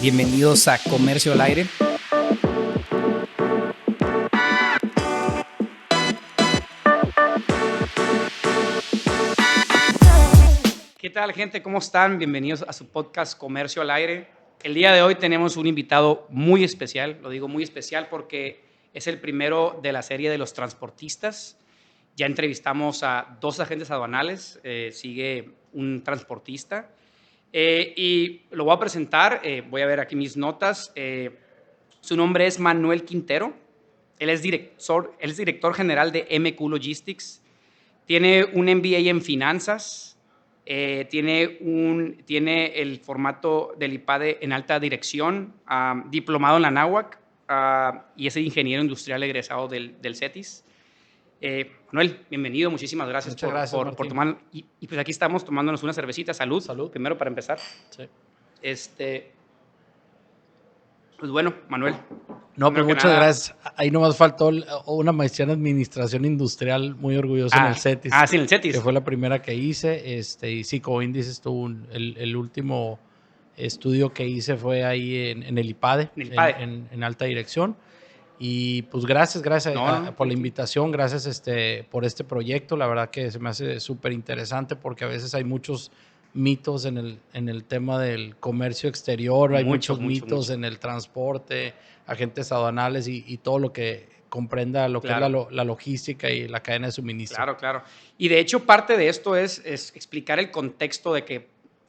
Bienvenidos a Comercio al Aire. ¿Qué tal, gente? ¿Cómo están? Bienvenidos a su podcast Comercio al Aire. El día de hoy tenemos un invitado muy especial. Lo digo muy especial porque es el primero de la serie de los transportistas. Ya entrevistamos a 2 agentes aduanales, sigue un transportista. Y lo voy a presentar, voy a ver aquí mis notas. Su nombre es Manuel Quintero. Él es director general de MQ Logistics. Tiene un MBA en finanzas. Tiene el formato del IPADE en alta dirección, diplomado en la NAWAC, y es ingeniero industrial egresado del CETIS. Manuel, bienvenido, muchísimas gracias. Muchas gracias, por tomar. Y pues aquí estamos tomándonos una cervecita. Salud. Salud. Primero para empezar. Sí. Pues bueno, Manuel. No, pues muchas gracias. Ahí nomás faltó una maestría en administración industrial, muy orgulloso en el CETIS. Sí, en el CETIS. Que fue la primera que hice. Y sí, como bien dices tú, el último estudio que hice fue ahí en el IPADE, en alta dirección. Y pues gracias por la invitación, gracias por este proyecto. La verdad que se me hace súper interesante porque a veces hay muchos mitos en el tema del comercio exterior, hay muchos mitos en el transporte, agentes aduanales y todo lo que comprenda lo que es la logística y la cadena de suministro. Claro. Y de hecho parte de esto es explicar el contexto de que,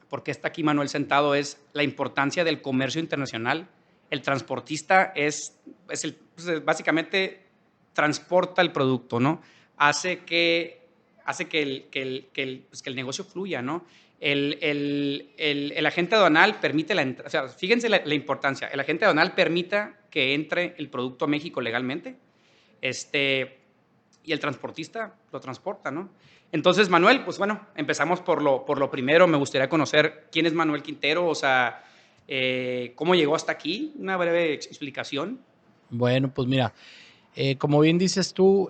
por qué está aquí Manuel sentado, es la importancia del comercio internacional. El transportista básicamente transporta el producto, ¿no? Hace que el negocio fluya, ¿no? El agente aduanal permite o sea, fíjense la importancia. El agente aduanal permite que entre el producto a México legalmente, y el transportista lo transporta, ¿no? Entonces, Manuel, pues bueno, empezamos por lo primero. Me gustaría conocer quién es Manuel Quintero, o sea, cómo llegó hasta aquí, una breve explicación. Bueno, pues mira, como bien dices tú,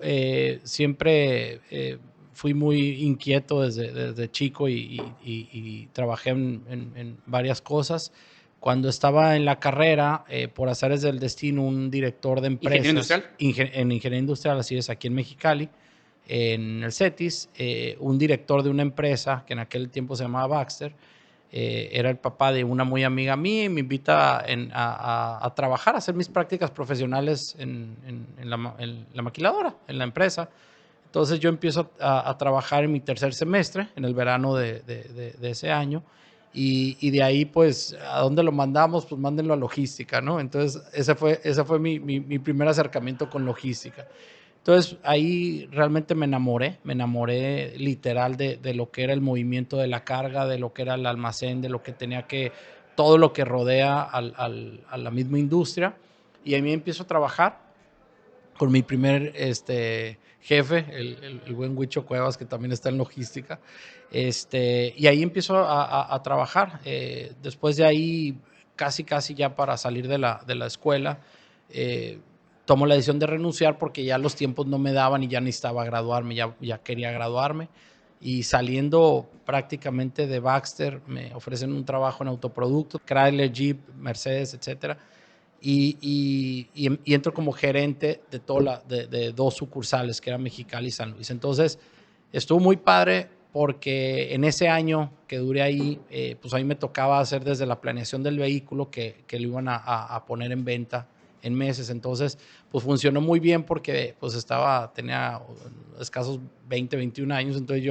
siempre fui muy inquieto desde chico y trabajé en varias cosas. Cuando estaba en la carrera, por azares del destino, un director de empresas... ¿Ingeniero industrial? En ingeniería industrial, así es, aquí en Mexicali, en el CETIS, un director de una empresa que en aquel tiempo se llamaba Baxter, era el papá de una muy amiga mía y me invita a trabajar, a hacer mis prácticas profesionales en la maquiladora, en la empresa. Entonces yo empiezo a trabajar en mi tercer semestre, en el verano de ese año, y de ahí, pues, ¿a dónde lo mandamos? Pues mándenlo a logística, ¿no? Entonces ese fue mi primer acercamiento con logística. Entonces ahí realmente me enamoré literal de lo que era el movimiento de la carga, de lo que era el almacén, de lo que tenía todo lo que rodea a la misma industria. Y ahí me empiezo a trabajar con mi primer jefe, el buen Huicho Cuevas, que también está en logística. Y ahí empiezo a trabajar. Después de ahí, casi ya para salir de la escuela, tomo la decisión de renunciar porque ya los tiempos no me daban y ya necesitaba graduarme, ya quería graduarme. Y saliendo prácticamente de Baxter, me ofrecen un trabajo en autoproductos, Chrysler, Jeep, Mercedes, etcétera. Y entro como gerente de 2 sucursales, que eran Mexicali y San Luis. Entonces, estuvo muy padre porque en ese año que duré ahí, pues a mí me tocaba hacer desde la planeación del vehículo que lo iban a poner en venta en meses. Entonces, pues funcionó muy bien porque pues tenía escasos 20, 21 años. Entonces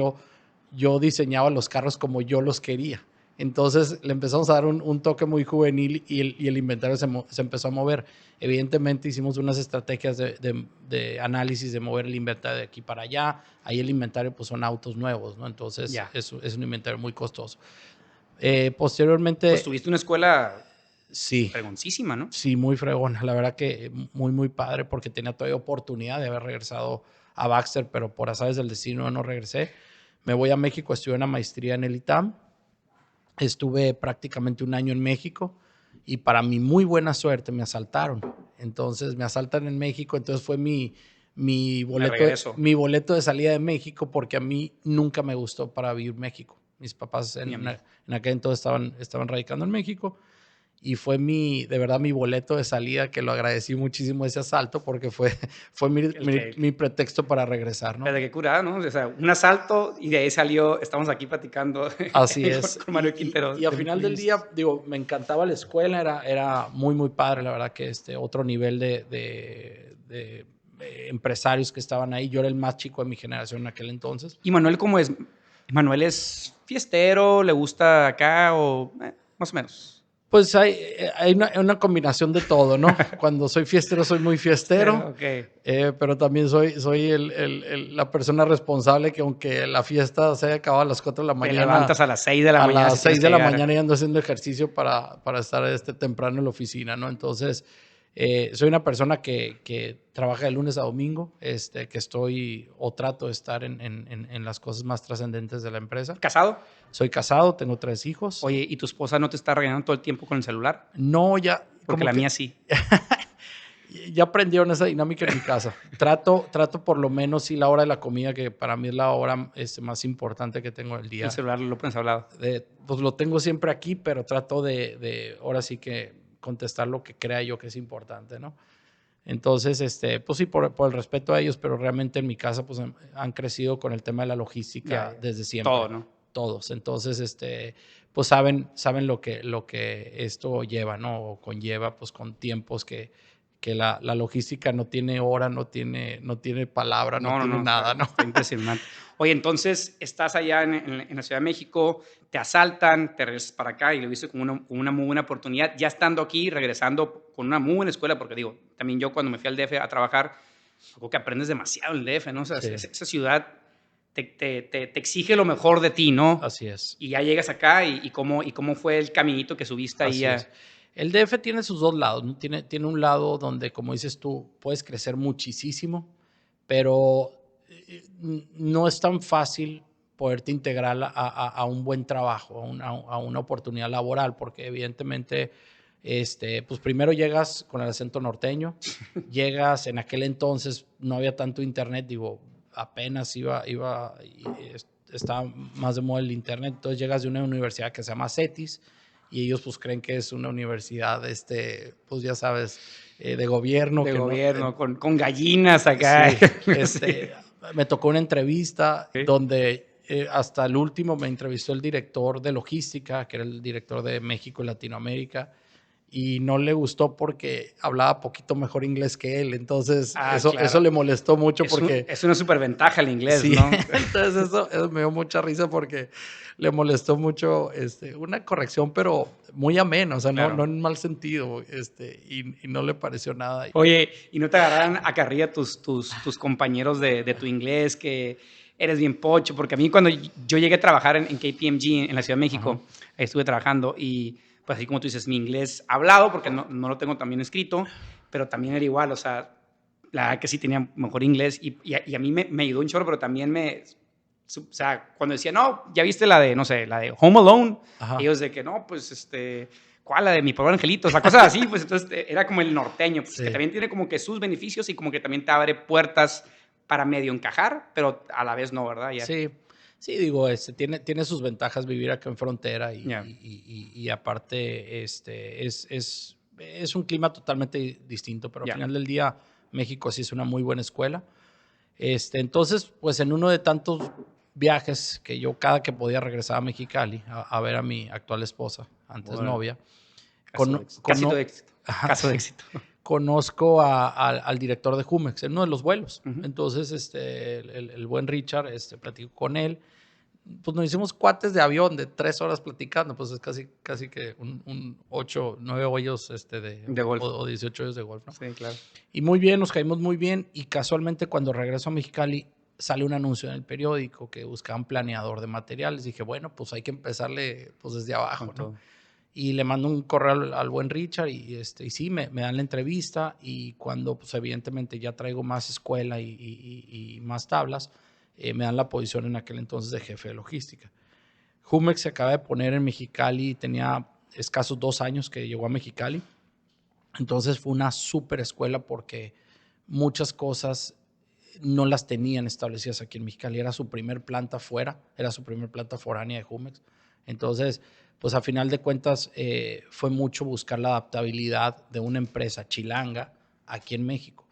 yo diseñaba los carros como yo los quería. Entonces le empezamos a dar un toque muy juvenil y el inventario se empezó a mover. Evidentemente hicimos unas estrategias de análisis de mover el inventario de aquí para allá. Ahí el inventario pues son autos nuevos, ¿no? Entonces es un inventario muy costoso. Posteriormente... Pues tuviste una escuela... Sí. Fregoncísima, ¿no? Sí, muy fregona. La verdad que muy padre porque tenía todavía oportunidad de haber regresado a Baxter, pero por azares del destino no regresé. Me voy a México, estudié una maestría en el ITAM. Estuve prácticamente un año en México y para mi muy buena suerte me asaltaron. Entonces me asaltan en México, entonces fue mi boleto de salida de México porque a mí nunca me gustó para vivir México. Mis papás en aquel entonces estaban radicando en México y fue de verdad mi boleto de salida, que lo agradecí muchísimo ese asalto porque fue mi pretexto para regresar, ¿no? Pero qué curada, ¿no? O sea, un asalto y de ahí salió, estamos aquí platicando Así es. con Manuel Quintero. Y al final del día, digo, me encantaba la escuela, era muy, muy padre, la verdad que otro nivel de empresarios que estaban ahí. Yo era el más chico de mi generación en aquel entonces. ¿Y Manuel cómo es? ¿Manuel es fiestero? ¿Le gusta acá o más o menos? Pues hay una combinación de todo, ¿no? Cuando soy fiestero, soy muy fiestero, Okay. pero también soy la persona responsable que aunque la fiesta se haya acabado a las 4 de la mañana. Te levantas a las 6 de la mañana. A las 6 de la mañana y ando haciendo ejercicio para estar temprano en la oficina, ¿no? Entonces, soy una persona que trabaja de lunes a domingo, que estoy o trato de estar en las cosas más trascendentes de la empresa. ¿Casado? Soy casado, tengo 3 hijos. Oye, ¿y tu esposa no te está regañando todo el tiempo con el celular? No, ya. Porque la mía sí. Ya aprendieron esa dinámica en mi casa. Trato por lo menos, sí, la hora de la comida, que para mí es la hora más importante que tengo del día. El celular lo pones a un lado. Pues lo tengo siempre aquí, pero trato de ahora sí que contestar lo que crea yo que es importante, ¿no? Entonces, pues sí, por el respeto a ellos, pero realmente en mi casa pues han crecido con el tema de la logística desde siempre. Todo, ¿no? Todos. Entonces, pues saben lo que esto lleva, ¿no? O conlleva, pues con tiempos que la logística no tiene hora, no tiene palabra, no tiene nada, ¿no? Está impresionante. Oye, entonces estás allá en la Ciudad de México, te asaltan, te regresas para acá y lo viste como una muy buena oportunidad. Ya estando aquí, regresando con una muy buena escuela, porque digo, también yo cuando me fui al DF a trabajar, creo que aprendes demasiado en el DF, ¿no? O sea, sí. esa ciudad te exige lo mejor de ti, ¿no? Así es. Y ya llegas acá y cómo fue el caminito que subiste ahí. El DF tiene sus dos lados, ¿no? Tiene un lado donde, como dices tú, puedes crecer muchísimo, pero no es tan fácil poderte integrar a un buen trabajo, a una oportunidad laboral, porque evidentemente, pues primero llegas con el acento norteño, llegas, en aquel entonces no había tanto internet, digo, apenas estaba más de moda el internet, entonces llegas de una universidad que se llama CETIS, y ellos pues creen que es una universidad, pues ya sabes, de gobierno. De gobierno, con gallinas acá. Sí, me tocó una entrevista donde hasta el último me entrevistó el director de logística, que era el director de México y Latinoamérica, y no le gustó porque hablaba poquito mejor inglés que él. Entonces, eso le molestó mucho porque... Es una superventaja el inglés, sí, ¿no? Entonces, eso me dio mucha risa porque le molestó mucho una corrección, pero muy amena, o sea, claro. no en mal sentido, y no le pareció nada. Oye, ¿y no te agarraron a carrilla tus compañeros de tu inglés que eres bien pocho? Porque a mí cuando yo llegué a trabajar en KPMG en la Ciudad de México, ahí estuve trabajando y pues así como tú dices, mi inglés hablado, porque no lo tengo también escrito, pero también era igual, o sea, la verdad que sí tenía mejor inglés y a mí me ayudó un chorro, pero también o sea, cuando decía, no, ya viste la de, no sé, la de Home Alone, ellos de que no, pues ¿cuál? La de Mi Pobre Angelito, o sea, cosas así, pues entonces era como el norteño, pues, sí. Que también tiene como que sus beneficios y como que también te abre puertas para medio encajar, pero a la vez no, ¿verdad? Ya. Sí, digo, tiene sus ventajas vivir acá en frontera y aparte es un clima totalmente distinto, pero al final del día México sí es una muy buena escuela. Entonces, pues en uno de tantos viajes que yo cada que podía regresar a Mexicali a ver a mi actual esposa, antes novia. Caso de éxito. Conozco al director de Jumex en uno de los vuelos. Entonces, el buen Richard, platico con él. Pues nos hicimos cuates de avión de 3 horas platicando. Pues es casi que un 8, 9 hoyos de golf. O 18 hoyos de golf, ¿no? Sí, claro. Y muy bien, nos caímos muy bien. Y casualmente cuando regreso a Mexicali sale un anuncio en el periódico que buscaban planeador de materiales. Dije, bueno, pues hay que empezarle pues desde abajo, ¿no? Todo. Y le mando un correo al buen Richard y sí, me dan la entrevista y cuando pues evidentemente ya traigo más escuela y más tablas, me dan la posición en aquel entonces de jefe de logística. Jumex se acaba de poner en Mexicali, tenía escasos 2 años que llegó a Mexicali, entonces fue una súper escuela porque muchas cosas no las tenían establecidas aquí en Mexicali, era su primer planta fuera, era su primer planta foránea de Jumex, entonces pues a final de cuentas fue mucho buscar la adaptabilidad de una empresa chilanga aquí en México.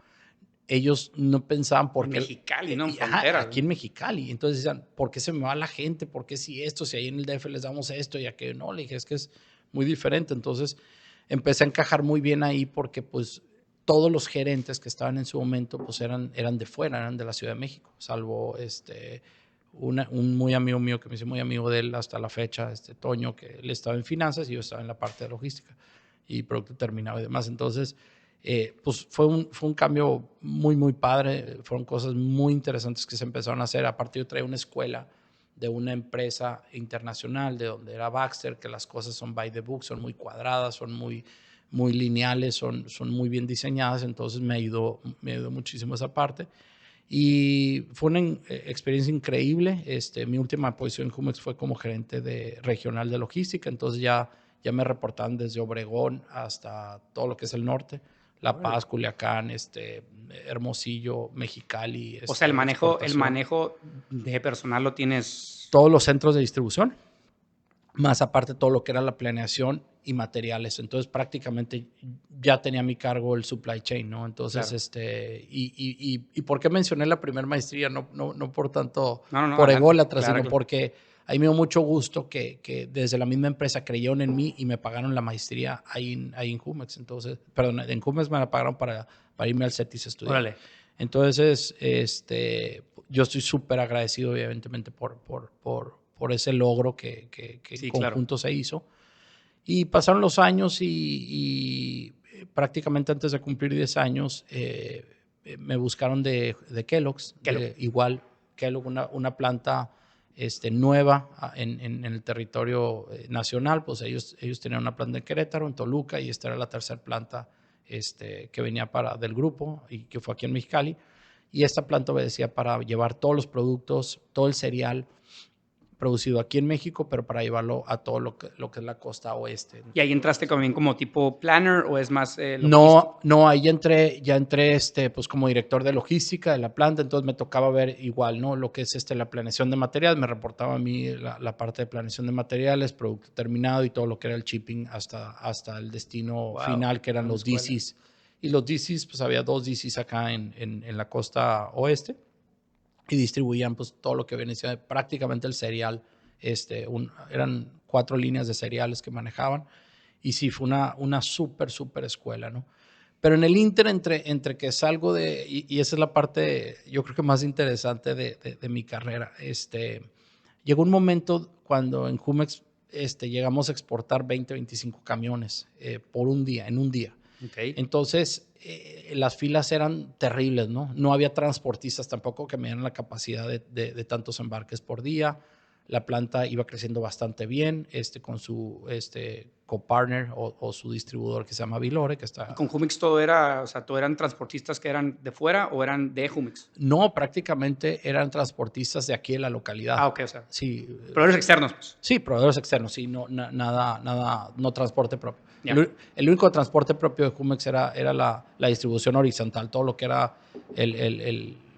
Ellos no pensaban por qué... En Mexicali, ¿no? En frontera. Aquí en Mexicali. Entonces decían, ¿por qué se me va la gente? ¿Por qué si esto? Si ahí en el DF les damos esto y aquello. No, le dije, es que es muy diferente. Entonces empecé a encajar muy bien ahí porque pues todos los gerentes que estaban en su momento pues eran de fuera, eran de la Ciudad de México, salvo un muy amigo mío que me hice muy amigo de él hasta la fecha, Toño, que él estaba en finanzas y yo estaba en la parte de logística y producto terminado y demás. Entonces, pues fue un cambio muy, muy padre. Fueron cosas muy interesantes que se empezaron a hacer. Aparte, yo traía una escuela de una empresa internacional, de donde era Baxter, que las cosas son by the book, son muy cuadradas, son muy lineales, son muy bien diseñadas. Entonces, me ayudó muchísimo esa parte. Y fue una experiencia increíble. Mi última posición en Jumex fue como gerente regional de logística. Entonces, ya me reportaban desde Obregón hasta todo lo que es el norte. La Paz, Culiacán, Hermosillo, Mexicali. O sea, el manejo de personal lo tienes. Todos los centros de distribución, más aparte todo lo que era la planeación y materiales. Entonces, prácticamente ya tenía a mi cargo el supply chain, ¿no? Entonces, claro. ¿Y por qué mencioné la primera maestría? No por tanto por ególatra, claro, sino porque a mí me dio mucho gusto que desde la misma empresa creyeron en mí y me pagaron la maestría ahí en Jumex. Entonces, perdón, en Jumex me la pagaron para irme al CETIS a estudiar. Órale. Entonces, yo estoy súper agradecido, evidentemente, por ese logro que sí, en conjunto, claro, se hizo. Y pasaron los años y prácticamente antes de cumplir 10 años me buscaron de Kellogg's. Igual, Kellogg, una planta nueva en el territorio nacional. Pues ellos tenían una planta en Querétaro, en Toluca, y esta era la tercera planta que venía del grupo y que fue aquí en Mexicali. Y esta planta obedecía para llevar todos los productos, todo el cereal producido aquí en México, pero para llevarlo a todo lo que es la costa oeste. ¿Y ahí entraste también como tipo planner o es más logístico? No, ahí ya entré pues como director de logística de la planta. Entonces me tocaba ver igual, ¿no? Lo que es la planeación de materiales. Me reportaba a mí la parte de planeación de materiales, producto terminado y todo lo que era el shipping hasta el destino final, que eran los DCs. Y los DCs, pues había 2 DCs acá en la costa oeste. Y distribuían pues todo lo que venía prácticamente el cereal. Eran 4 líneas de cereales que manejaban. Y sí, fue una súper escuela, ¿no? Pero en el inter, entre que salgo y esa es la parte, yo creo que más interesante de mi carrera. Llegó un momento cuando en Jumex llegamos a exportar 25 camiones en un día. Okay. Entonces, las filas eran terribles, ¿no? No había transportistas tampoco que me dieran la capacidad de tantos embarques por día. La planta iba creciendo bastante bien con su copartner o su distribuidor que se llama Vilore, que está... ¿Y con Jumex todo eran transportistas que eran de fuera o eran de Jumex? No, prácticamente eran transportistas de aquí en la localidad. Ah, ok, o sea. Sí. Proveedores externos, pues. Sí, proveedores externos, sí, nada, no transporte propio. Yeah. El único transporte propio de Jumex era la distribución horizontal, todo lo que era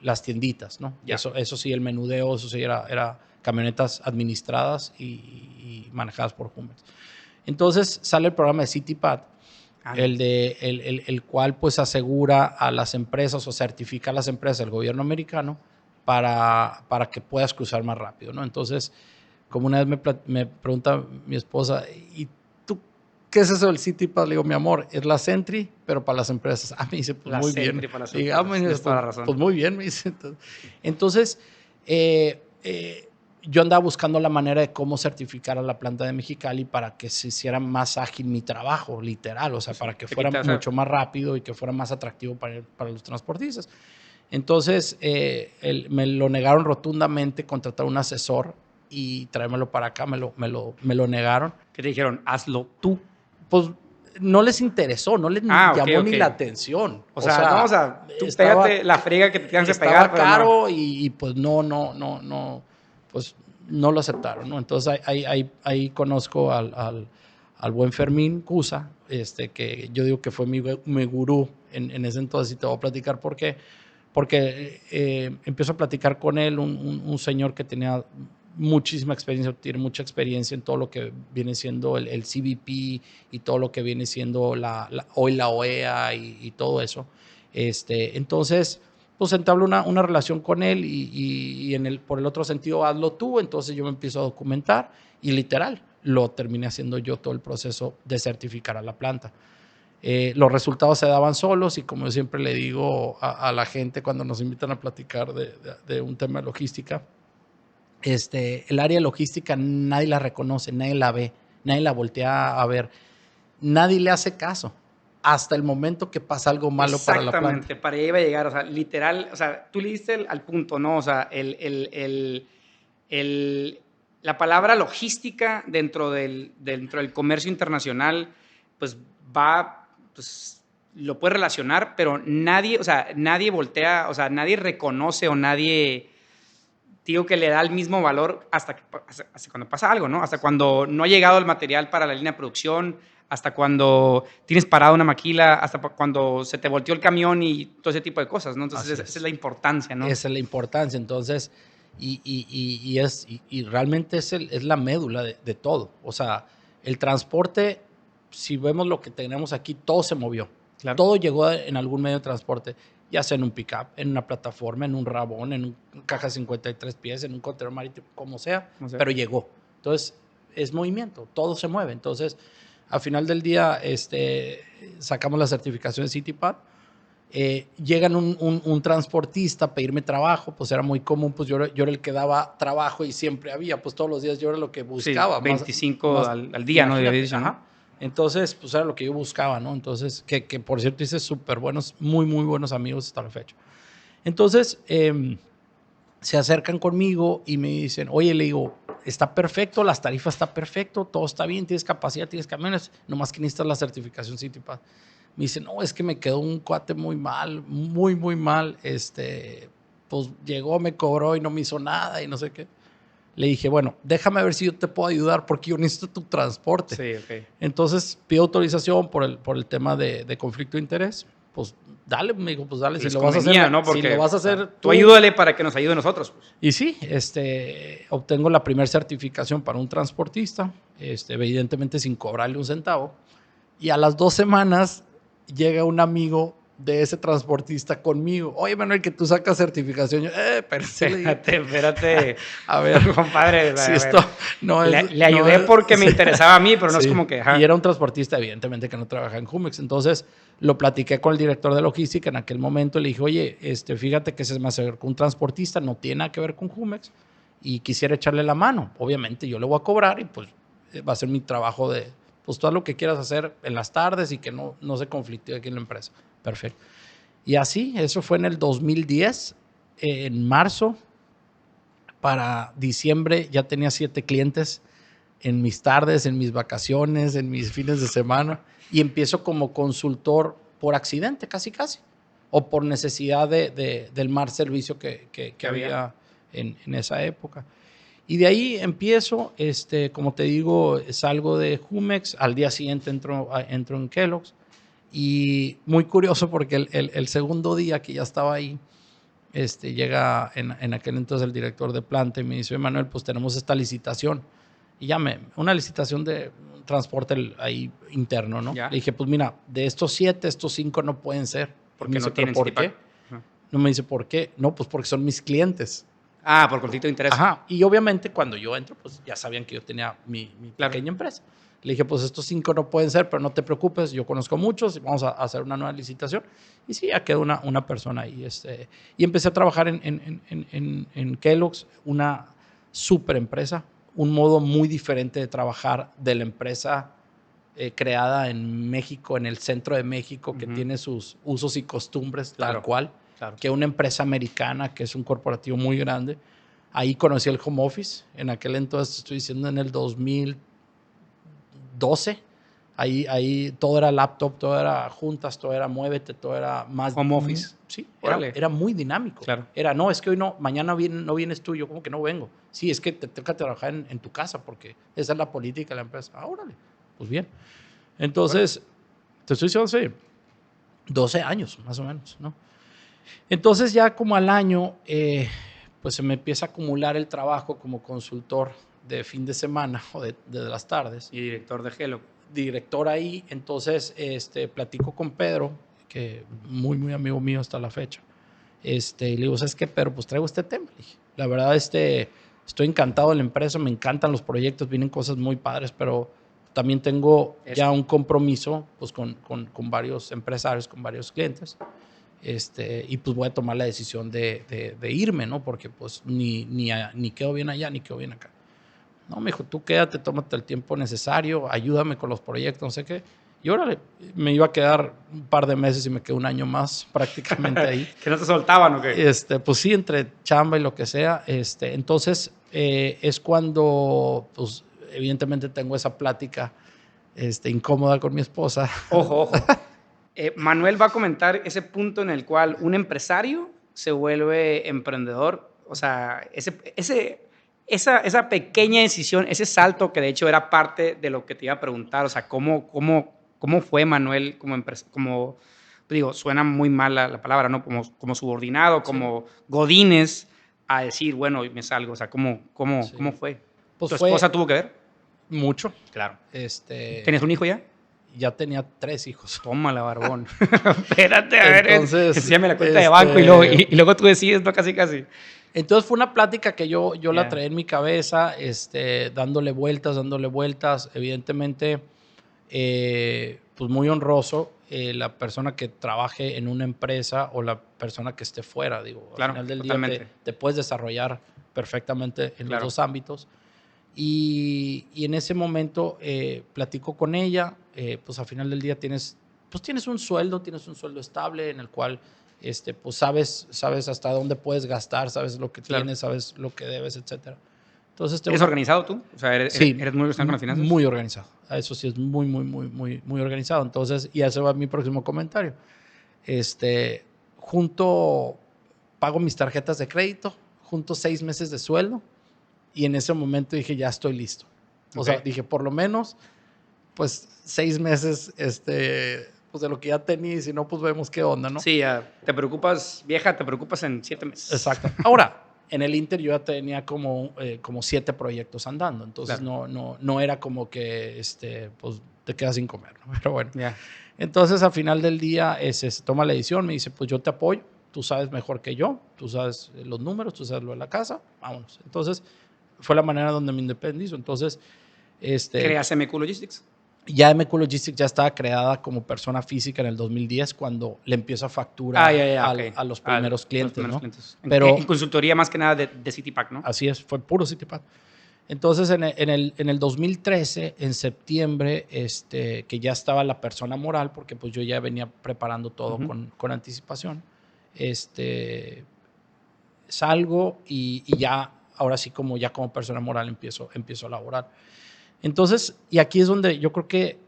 las tienditas, ¿no? Yeah. Eso sí, el menudeo, eso sí era camionetas administradas y manejadas por Jumex. Entonces sale el programa de CityPad, el cual pues asegura a las empresas o certifica a las empresas del gobierno americano para que puedas cruzar más rápido, ¿no? Entonces, como una vez me pregunta mi esposa, ¿y tú qué es eso del CityPad? Le digo, mi amor, es la Sentry, pero para las empresas. Me dice, pues muy bien. Para las empresas. Pues muy bien, me dice. Entonces, yo andaba buscando la manera de cómo certificar a la planta de Mexicali para que se hiciera más ágil mi trabajo, literal, o sea, para que fuera mucho más rápido y que fuera más atractivo para los transportistas. Entonces, me lo negaron rotundamente, contratar un asesor y traérmelo para acá, me lo negaron. ¿Qué te dijeron? Hazlo tú. Pues no les interesó, no les llamó ni la atención. O sea, tú pégate la friega que te tienes que pegar. Estaba caro y pues no, pues no lo aceptaron, ¿no? Entonces ahí conozco al buen Fermín Cusa, que yo digo que fue mi gurú en ese entonces, y te voy a platicar por qué. Porque empiezo a platicar con él, un señor que tenía muchísima experiencia, tiene mucha experiencia en todo lo que viene siendo el CBP y todo lo que viene siendo hoy la OEA y todo eso. Entonces, pues entablo una relación con él y por el otro sentido, hazlo tú. Entonces yo me empiezo a documentar y literal, lo terminé haciendo yo todo el proceso de certificar a la planta. Los resultados se daban solos y como yo siempre le digo a la gente cuando nos invitan a platicar de un tema de logística, el área de logística nadie la reconoce, nadie la ve, nadie la voltea a ver, nadie le hace caso hasta el momento que pasa algo malo para la planta. Exactamente, para allá iba a llegar, o sea, literal, o sea, tú le diste al punto, ¿no? O sea, la palabra logística dentro del comercio internacional, pues pues lo puede relacionar, pero nadie, o sea, nadie voltea, o sea, nadie reconoce o nadie, digo, que le da el mismo valor hasta cuando pasa algo, ¿no? Hasta cuando no ha llegado el material para la línea de producción, hasta cuando tienes parada una maquila, hasta cuando se te volteó el camión y todo ese tipo de cosas, ¿no? Entonces, esa es la importancia, ¿no? Esa es la importancia. Entonces, y realmente es la médula de todo. O sea, el transporte, si vemos lo que tenemos aquí, todo se movió. Claro. Todo llegó en algún medio de transporte, ya sea en un pickup, en una plataforma, en un rabón, en una caja 53 pies, en un contenedor marítimo, como sea, pero llegó. Entonces, es movimiento, todo se mueve. Entonces, al final del día, sacamos la certificación de CityPad. Llegan un transportista a pedirme trabajo, pues era muy común, pues yo era el que daba trabajo y siempre había, pues todos los días yo era lo que buscaba. Sí, 25 más, al día, ¿no? Ajá. Entonces, pues era lo que yo buscaba, ¿no? Entonces, que por cierto hice súper buenos, muy, muy buenos amigos hasta la fecha. Entonces, se acercan conmigo y me dicen, oye, le digo, está perfecto, las tarifas está perfecto, todo está bien, tienes capacidad, tienes camiones, nomás que necesitas la certificación CityPad. Me dice, no, es que me quedó un cuate muy mal, muy, muy mal. Pues llegó, me cobró y no me hizo nada y no sé qué. Le dije, bueno, déjame ver si yo te puedo ayudar porque yo necesito tu transporte. Sí, ok. Entonces pido autorización por el tema de conflicto de interés. Pues dale, me dijo, pues dale, si lo vas a hacer, ¿no? Porque, si lo vas a hacer tú ayúdale para que nos ayude a nosotros. Pues. Y sí, obtengo la primera certificación para un transportista, evidentemente sin cobrarle un centavo. Y a las 2 semanas llega un amigo de ese transportista conmigo. Oye, Manuel, que tú sacas certificación. Yo, espérate. A ver, compadre. Si esto no es... Le ayudé porque me interesaba a mí, pero no es como que... Ajá. Y era un transportista, evidentemente, que no trabaja en Jumex. Entonces, lo platiqué con el director de logística en aquel momento. Le dije, oye, fíjate que se me acercó un transportista, no tiene nada que ver con Jumex, y quisiera echarle la mano. Obviamente, yo le voy a cobrar y pues va a ser mi trabajo de... Pues todo lo que quieras hacer en las tardes y que no se conflicte aquí en la empresa. Perfecto. Y así, eso fue en el 2010, en marzo. Para diciembre ya tenía 7 clientes en mis tardes, en mis vacaciones, en mis fines de semana. Y empiezo como consultor por accidente, casi. O por necesidad del mal servicio que había en esa época. Y de ahí empiezo, como te digo, salgo de Jumex, al día siguiente entro en Kellogg's. Y muy curioso porque el segundo día que ya estaba ahí, llega en aquel entonces el director de planta y me dice, Manuel, pues tenemos esta licitación. Y una licitación de transporte ahí interno, ¿no? Ya. Le dije, pues mira, de estos 7, estos 5 no pueden ser. Porque no tienen ¿por qué? No me dice, ¿por qué? No, pues porque son mis clientes. Ah, por conflicto de interés. Ajá. Y obviamente cuando yo entro, pues ya sabían que yo tenía mi pequeña empresa. Le dije, pues estos 5 no pueden ser, pero no te preocupes, yo conozco muchos, vamos a hacer una nueva licitación. Y sí, ya quedó una persona ahí. Y empecé a trabajar en Kellogg's, una súper empresa, un modo muy diferente de trabajar de la empresa creada en México, en el centro de México, que tiene sus usos y costumbres tal cual. Claro. Que una empresa americana, que es un corporativo muy grande. Ahí conocí el home office. En aquel entonces, estoy diciendo en el 2012. Ahí todo era laptop, todo era juntas, todo era muévete, todo era más... Home office. Sí, era muy dinámico. Claro. No, es que hoy no, mañana no vienes tú, yo como que no vengo. Sí, es que te toca trabajar en tu casa porque esa es la política de la empresa. Ah, órale, pues bien. Entonces, te estoy diciendo, sí, 12 años más o menos, ¿no? Entonces ya como al año, pues se me empieza a acumular el trabajo como consultor de fin de semana o de las tardes. Y director de Hello. Director ahí, entonces platico con Pedro, que muy, muy amigo mío hasta la fecha. Y le digo, ¿sabes qué, Pedro? Pues traigo este tema. Le dije, la verdad, estoy encantado de la empresa, me encantan los proyectos, vienen cosas muy padres, pero también tengo ya un compromiso pues, con varios empresarios, con varios clientes. Y pues voy a tomar la decisión de irme, ¿no? Porque pues ni quedo bien allá, ni quedo bien acá. No, me dijo, tú quédate, tómate el tiempo necesario, ayúdame con los proyectos, no sé qué. Y órale, me iba a quedar un par de meses y me quedé un año más prácticamente ahí. ¿Que no te soltaban o qué? Pues sí, entre chamba y lo que sea. Entonces, es cuando, pues, evidentemente tengo esa plática incómoda con mi esposa. Ojo, ojo. Manuel va a comentar ese punto en el cual un empresario se vuelve emprendedor. O sea, esa pequeña decisión, ese salto que de hecho era parte de lo que te iba a preguntar. O sea, ¿cómo fue Manuel como digo, suena muy mal la palabra, ¿no? Como subordinado, como godines, a decir, bueno, me salgo. O sea, ¿cómo fue? Pues ¿Tu esposa tuvo que ver? Mucho. Claro. ¿Tenías un hijo ya? Ya tenía 3 hijos. Tómala, barbón. Espérate, a ver. Entonces, enséñame la cuenta de banco y luego tú decides, ¿no? Casi, casi. Entonces fue una plática que yo la traía en mi cabeza, dándole vueltas. Evidentemente, pues muy honroso la persona que trabaje en una empresa o la persona que esté fuera. Digo, Claro, al final del totalmente. día te puedes desarrollar perfectamente en Claro. los dos ámbitos. Y en ese momento platico con ella, pues al final del día tienes un sueldo estable en el cual pues sabes hasta dónde puedes gastar, sabes lo que Claro. tienes, sabes lo que debes, etcétera. Entonces, ¿Eres organizado tú? O sea, sí, ¿eres muy organizado con las finanzas? Muy organizado. Eso sí es muy, muy, muy, muy, muy organizado. Entonces, y ese va mi próximo comentario. Pago mis tarjetas de crédito, junto 6 meses de sueldo. Y en ese momento dije, ya estoy listo. O sea, dije, por lo menos, pues 6 meses pues de lo que ya tenía, y si no, pues vemos qué onda, ¿no? Sí, ya. Te preocupas en 7 meses. Exacto. Ahora, en el Inter yo ya tenía como 7 proyectos andando. Entonces, claro. no era como que pues te quedas sin comer, ¿no? Pero bueno. Ya. Entonces, al final del día, se toma la decisión, me dice, pues yo te apoyo, tú sabes mejor que yo, tú sabes los números, tú sabes lo de la casa, vámonos. Entonces, fue la manera donde me independizo. Entonces, ¿Creas MQ Logistics? ya MQ Logistics ya estaba creada como persona física en el 2010 cuando le empiezo a facturar a los primeros clientes, ¿no? Pero en consultoría más que nada de CityPack, ¿no? Así es, fue puro CityPack. Entonces, en el 2013, en septiembre, que ya estaba la persona moral, porque pues yo ya venía preparando todo con anticipación, salgo y ya, ahora sí como persona moral empiezo a laborar. Entonces, y aquí es donde yo creo que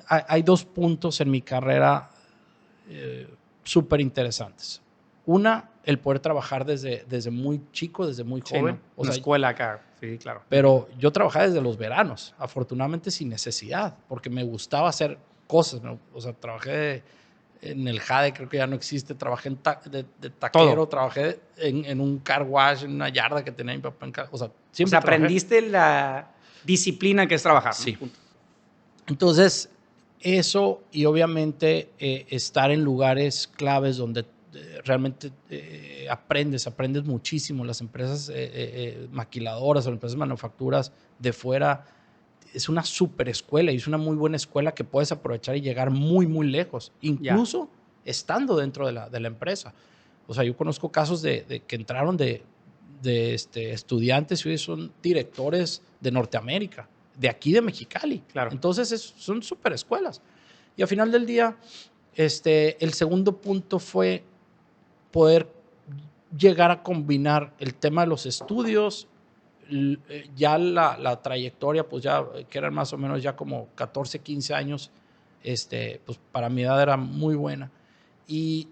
hay 2 puntos en mi carrera súper interesantes. Una, el poder trabajar desde muy chico, desde muy joven. Sí, ¿no? Una escuela acá, sí, claro. Pero yo trabajaba desde los veranos, afortunadamente sin necesidad, porque me gustaba hacer cosas, ¿no? O sea, trabajé en el Jade, creo que ya no existe, trabajé de taquero, todo. Trabajé en un car wash, en una yarda que tenía mi papá en casa. O sea, siempre aprendiste la disciplina que es trabajar. Sí. ¿No? Entonces, eso y obviamente estar en lugares claves donde realmente aprendes muchísimo. Las empresas maquiladoras o las empresas manufacturas de fuera es una super escuela y es una muy buena escuela que puedes aprovechar y llegar muy, muy lejos, incluso estando dentro de la empresa. O sea, yo conozco casos de que entraron de estudiantes y hoy son directores de Norteamérica, de aquí de Mexicali. Claro. Entonces, son super escuelas. Y al final del día, el segundo punto fue poder llegar a combinar el tema de los estudios, ya la trayectoria, pues ya que eran más o menos ya como 14, 15 años, pues para mi edad era muy buena. Y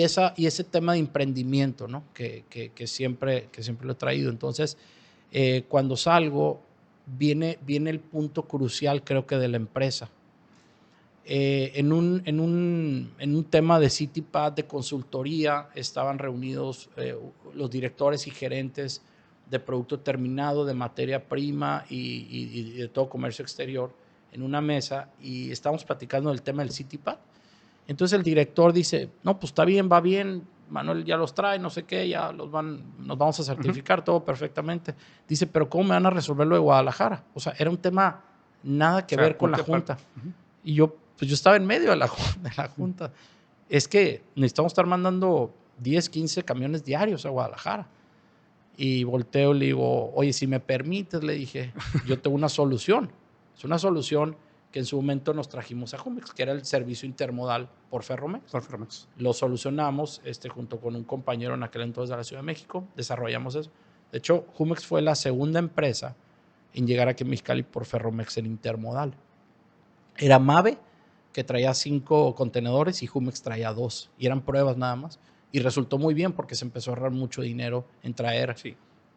ese tema de emprendimiento, ¿no? que siempre lo he traído. Entonces, cuando salgo, viene el punto crucial, creo que de la empresa. En un tema de CityPad, de consultoría, estaban reunidos los directores y gerentes de producto terminado, de materia prima y de todo comercio exterior en una mesa y estábamos platicando del tema del CityPad. Entonces el director dice, no, pues está bien, va bien, Manuel ya los trae, no sé qué, ya nos vamos a certificar, todo perfectamente. Dice, pero ¿cómo me van a resolver lo de Guadalajara? O sea, era un tema nada que ver con la junta. Y yo estaba en medio de la junta. Es que necesitamos estar mandando 10, 15 camiones diarios a Guadalajara. Y volteo y le digo, oye, si me permites, le dije, yo tengo una solución. Es una solución que en su momento nos trajimos a Jumex, que era el servicio intermodal por Ferromex. Por Ferromex. Lo solucionamos junto con un compañero en aquel entonces de la Ciudad de México. Desarrollamos eso. De hecho, Jumex fue la segunda empresa en llegar aquí a Mexicali por Ferromex en intermodal. Era Mave, que traía 5 contenedores y Jumex traía 2. Y eran pruebas nada más. Y resultó muy bien porque se empezó a ahorrar mucho dinero en traer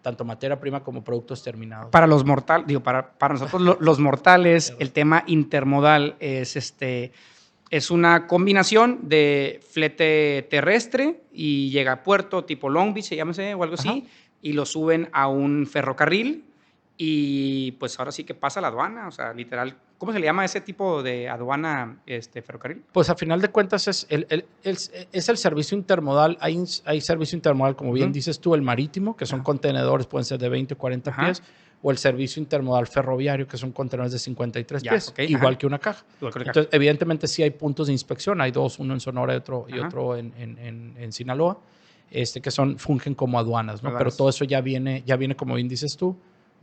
tanto materia prima como productos terminados. Para los mortales, para nosotros los mortales, el tema intermodal es una combinación de flete terrestre y llega a puerto tipo Long Beach, se llama o algo así, y lo suben a un ferrocarril y pues ahora sí que pasa la aduana, o sea, literal. ¿Cómo se le llama ese tipo de aduana ferrocarril? Pues a final de cuentas es el servicio intermodal. Hay servicio intermodal, como bien dices tú, el marítimo, que son contenedores, pueden ser de 20 o 40 pies, o el servicio intermodal ferroviario, que son contenedores de 53 pies, igual que una caja. Entonces, evidentemente sí hay puntos de inspección, hay 2, uno en Sonora y otro en Sinaloa, que fungen como aduanas, ¿no? Pero todo eso ya viene, como bien dices tú,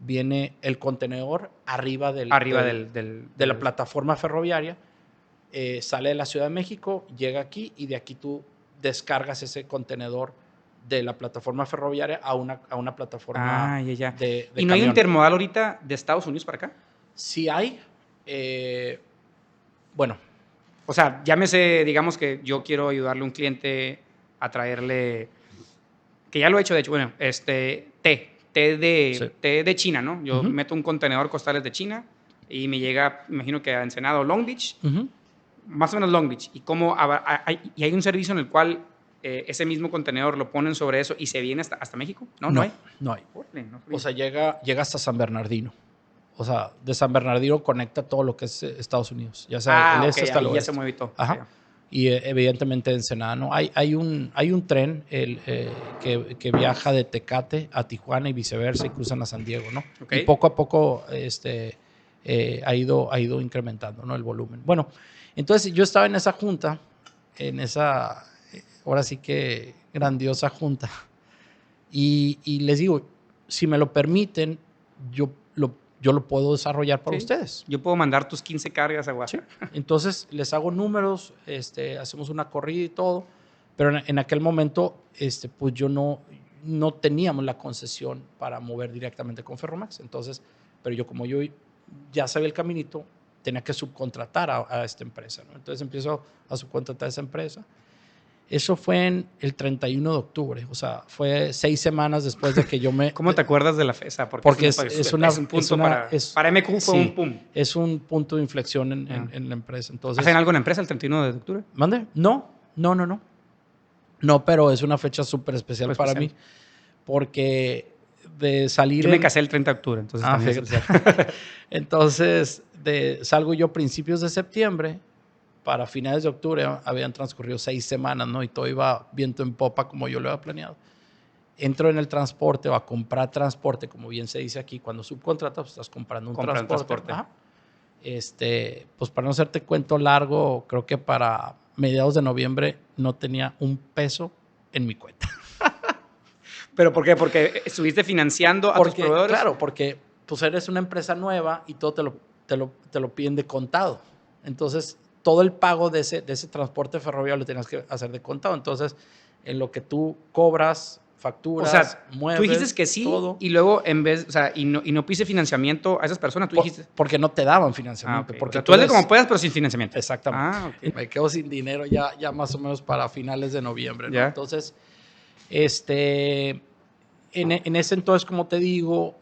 viene el contenedor arriba de la plataforma ferroviaria, sale de la Ciudad de México, llega aquí y de aquí tú descargas ese contenedor de la plataforma ferroviaria a una plataforma de ¿Y no hay intermodal ahorita de Estados Unidos para acá? Sí hay. Bueno. O sea, llámese, digamos que yo quiero ayudarle a un cliente a traerle, que ya lo he hecho, de hecho, bueno, té de China, ¿no? Yo meto un contenedor costales de China y me llega, imagino que a Ensenada o Long Beach, más o menos Long Beach. Y hay un servicio en el cual ese mismo contenedor lo ponen sobre eso y se viene hasta México. ¿No hay? No hay. O sea, llega hasta San Bernardino. O sea, de San Bernardino conecta todo lo que es Estados Unidos. Ya sea el este hasta el oeste. Ya se mueve todo. Ajá. Y evidentemente Ensenada, ¿no? Hay un tren que viaja de Tecate a Tijuana y viceversa y cruzan a San Diego, ¿no? Y poco a poco ha ido incrementando, ¿no? El volumen. Bueno, entonces yo estaba en esa junta, ahora sí que grandiosa junta, y les digo, si me lo permiten, yo lo puedo desarrollar para ustedes. Yo puedo mandar tus 15 cargas a WhatsApp. Sí. Entonces, les hago números, hacemos una corrida y todo, pero en aquel momento, pues yo no teníamos la concesión para mover directamente con Ferromex. Entonces, pero como yo ya sabía el caminito, tenía que subcontratar a esta empresa, ¿no? Entonces, empiezo a subcontratar a esa empresa. Eso fue en el 31 de octubre, o sea, fue 6 semanas después de que yo me... ¿Cómo te acuerdas de la fecha? Porque es un punto para MQ fue un pum. Es un punto de inflexión en la empresa. Entonces, ¿hacen algo en la empresa el 31 de octubre? ¿Mande? No, pero es una fecha súper especial para mí, porque de salir... Yo me casé el 30 de octubre, entonces también es especial. Entonces, salgo yo a principios de septiembre. Para finales de octubre habían transcurrido 6 semanas, ¿no? Y todo iba viento en popa como yo lo había planeado. Entro en el transporte o a comprar transporte, como bien se dice aquí, cuando subcontratas, pues estás comprando un transporte. Ajá. Pues para no hacerte cuento largo, creo que para mediados de noviembre no tenía un peso en mi cuenta. ¿Pero por qué? ¿Porque estuviste financiando a tus proveedores? Claro, porque pues eres una empresa nueva y todo te lo piden de contado. Entonces, todo el pago de ese transporte ferroviario lo tenías que hacer de contado. Entonces, en lo que tú cobras, facturas, mueves, tú dijiste que sí todo. Y luego en vez, o sea, y no pise financiamiento a esas personas, tú dijiste... Porque no te daban financiamiento. Okay. Porque tú hazle como puedas, pero sin financiamiento. Exactamente. Okay. Me quedo sin dinero ya más o menos para finales de noviembre, ¿no? Entonces, en ese entonces, como te digo,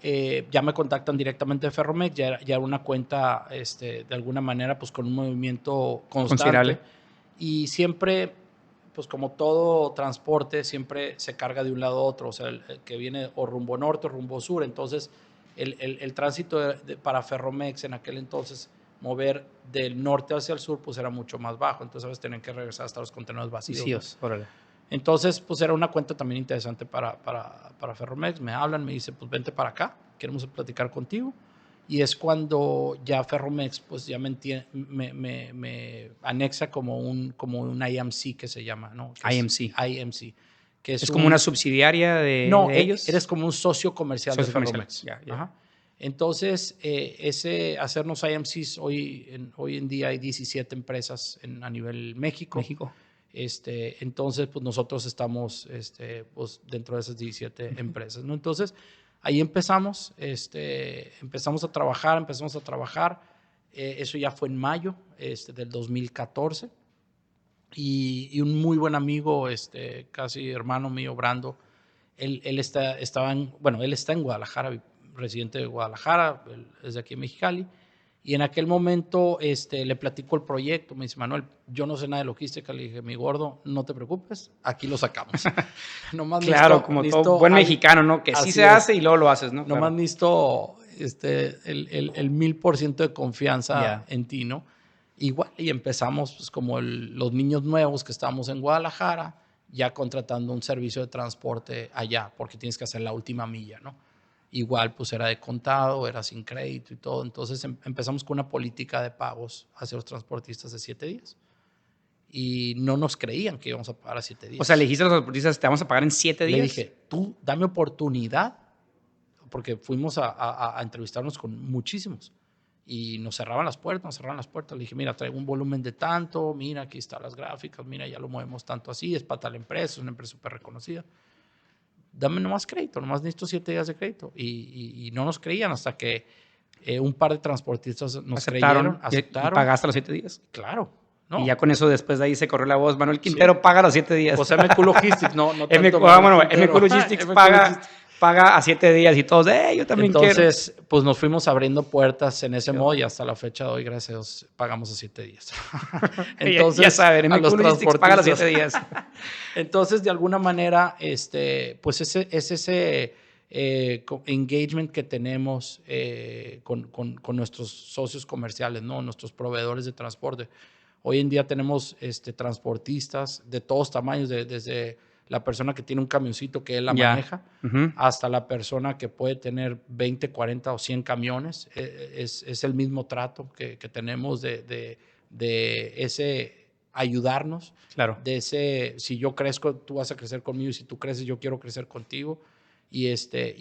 ya me contactan directamente de Ferromex, ya era una cuenta, de alguna manera, pues con un movimiento constante. Y siempre, pues como todo transporte, siempre se carga de un lado a otro, o sea, el que viene o rumbo norte o rumbo sur. Entonces, el tránsito para Ferromex en aquel entonces, mover del norte hacia el sur, pues era mucho más bajo. Entonces, a veces tenían que regresar hasta los contenedores vacíos. ¿No? Órale. Entonces, pues era una cuenta también interesante para Ferromex. Me hablan, me dicen, pues vente para acá, queremos platicar contigo. Y es cuando ya Ferromex, pues ya me anexa como un IMC que se llama, ¿no? Que IMC. IMC. Que es como una subsidiaria de ellos. Eres como un socio comercial de Ferromex. Ya. Ajá. Entonces, hacernos IMCs, hoy en día hay 17 empresas a nivel México. Entonces, pues nosotros estamos pues, dentro de esas 17 empresas, ¿no? Entonces, ahí empezamos a trabajar. Eso ya fue en mayo del 2014. Y un muy buen amigo, casi hermano mío, Brando, él está en Guadalajara, residente de Guadalajara, él es de aquí en Mexicali. Y en aquel momento le platicó el proyecto. Me dice, Manuel, yo no sé nada de logística. Le dije, mi gordo, no te preocupes, aquí lo sacamos. Nomás claro, como todo buen mexicano, ¿no? Que sí se hace y luego lo haces, ¿no? Nomás necesito el 1000% de confianza en ti, ¿no? Igual, y empezamos pues, como los niños nuevos que estábamos en Guadalajara, ya contratando un servicio de transporte allá, porque tienes que hacer la última milla, ¿no? Igual, pues era de contado, era sin crédito y todo. Entonces empezamos con una política de pagos hacia los transportistas de 7 días. Y no nos creían que íbamos a pagar a 7 días. O sea, le dijiste a los transportistas, te vamos a pagar en 7 días. Le dije, tú dame oportunidad, porque fuimos a entrevistarnos con muchísimos. Y nos cerraban las puertas. Le dije, mira, traigo un volumen de tanto, mira, aquí están las gráficas, mira, ya lo movemos tanto así, es para tal empresa, es una empresa súper reconocida. Dame nomás crédito, nomás necesito 7 días de crédito. Y no nos creían hasta que un par de transportistas nos aceptaron. ¿Y pagaste los 7 días? Claro. No. Y ya con eso, después de ahí se corrió la voz, Manuel Quintero paga los 7 días. Pues MQ Logistics, no tanto MQ Logistics paga a 7 días y todos, yo también quiero. Entonces, pues nos fuimos abriendo puertas en ese modo y hasta la fecha de hoy, gracias a Dios, pagamos a 7 días. Entonces, ya saben, MQ Logistics paga los 7 días. Entonces, de alguna manera, pues ese engagement que tenemos con nuestros socios comerciales, ¿no? Nuestros proveedores de transporte. Hoy en día tenemos transportistas de todos tamaños, desde la persona que tiene un camioncito que él la maneja, hasta la persona que puede tener 20, 40 o 100 camiones. Es el mismo trato que tenemos de ese ayudarnos. Claro. De ese, si yo crezco, tú vas a crecer conmigo, y si tú creces, yo quiero crecer contigo. Y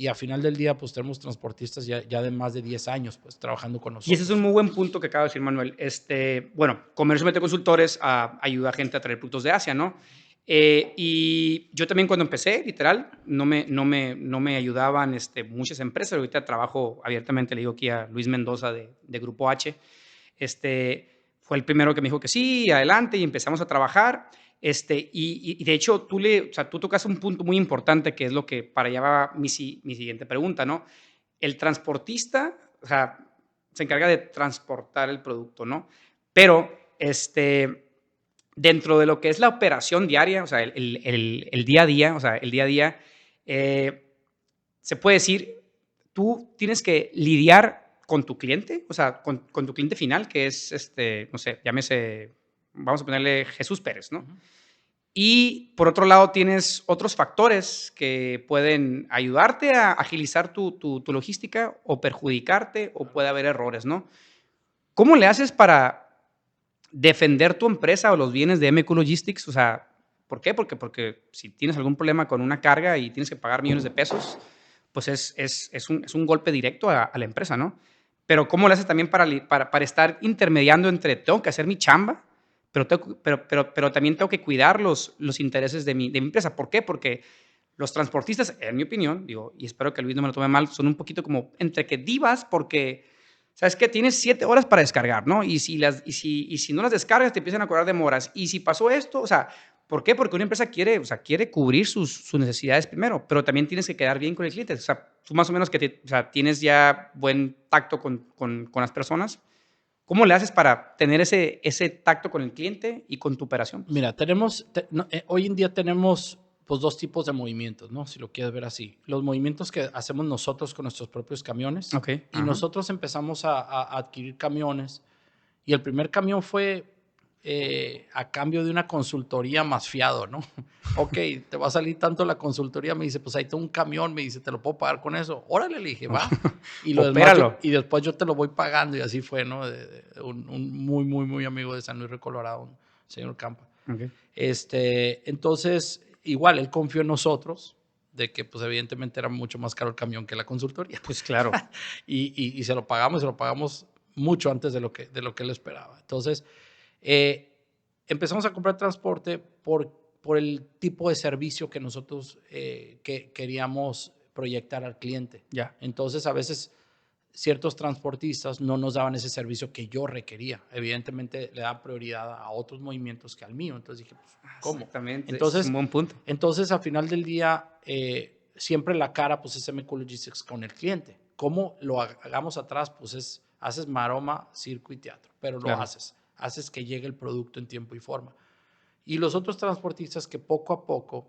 a final del día, pues tenemos transportistas ya de más de 10 años pues, trabajando con nosotros. Y ese es un muy buen punto que acaba de decir Manuel. Bueno, Comercio Mete Consultores ayuda a gente a traer productos de Asia, ¿no? Y yo también cuando empecé, literal, no me ayudaban muchas empresas. Ahorita trabajo abiertamente, le digo aquí a Luis Mendoza de Grupo H. Fue el primero que me dijo que sí, adelante, y empezamos a trabajar. Y de hecho, tú tocas un punto muy importante que es lo que para allá va mi siguiente pregunta, ¿no? El transportista, o sea, se encarga de transportar el producto, ¿no? Pero, dentro de lo que es la operación diaria, o sea, el día a día, o sea, el día a día, se puede decir, tú tienes que lidiar con tu cliente, o sea, con tu cliente final, que es, no sé, llámese, vamos a ponerle Jesús Pérez, ¿no? Y por otro lado tienes otros factores que pueden ayudarte a agilizar tu logística o perjudicarte o puede haber errores, ¿no? ¿Cómo le haces para defender tu empresa o los bienes de MQ Logistics? O sea, ¿por qué? Porque si tienes algún problema con una carga y tienes que pagar millones de pesos, pues es un golpe directo a la empresa, ¿no? Pero ¿cómo le haces también para estar intermediando entre tengo que hacer mi chamba, pero también tengo que cuidar los intereses de mi empresa? ¿Por qué? Porque los transportistas, en mi opinión, digo, y espero que Luis no me lo tome mal, son un poquito como entre que divas, porque ¿sabes qué? Tienes 7 horas para descargar, ¿no? Y si no las descargas, te empiezan a cobrar demoras. Y si pasó esto, o sea, ¿por qué? Porque una empresa quiere, o sea, quiere cubrir sus necesidades primero, pero también tienes que quedar bien con el cliente. O sea, tú más o menos o sea, tienes ya buen tacto con las personas. ¿Cómo le haces para tener ese tacto con el cliente y con tu operación? Pues? Mira, hoy en día tenemos pues dos tipos de movimientos, ¿no? Si lo quieres ver así. Los movimientos que hacemos nosotros con nuestros propios camiones. Ok, Y ajá. nosotros empezamos a adquirir camiones. Y el primer camión fue a cambio de una consultoría más fiado, ¿no? Ok, te va a salir tanto la consultoría. Me dice, pues ahí tengo un camión. Me dice, ¿te lo puedo pagar con eso? Órale, le dije, va. Y, lo demás Opéralo. y después yo te lo voy pagando. Y así fue, ¿no? Un muy, muy, muy amigo de San Luis de Colorado, un señor Campa. Okay. Entonces, igual, él confió en nosotros de que, pues, evidentemente era mucho más caro el camión que la consultoría. Pues claro. y se lo pagamos mucho antes de lo que él esperaba. Entonces, empezamos a comprar transporte por el tipo de servicio que nosotros que queríamos proyectar al cliente. Ya. Entonces, a veces ciertos transportistas no nos daban ese servicio que yo requería. Evidentemente le daban prioridad a otros movimientos que al mío. Entonces dije, pues, ¿cómo? Exactamente. Ese es un Entonces, buen punto. entonces al final del día, siempre la cara pues es MQ Logistics con el cliente. ¿Cómo lo hagamos atrás? Pues haces maroma, circo y teatro, pero lo Claro. haces que llegue el producto en tiempo y forma. Y los otros transportistas que poco a poco,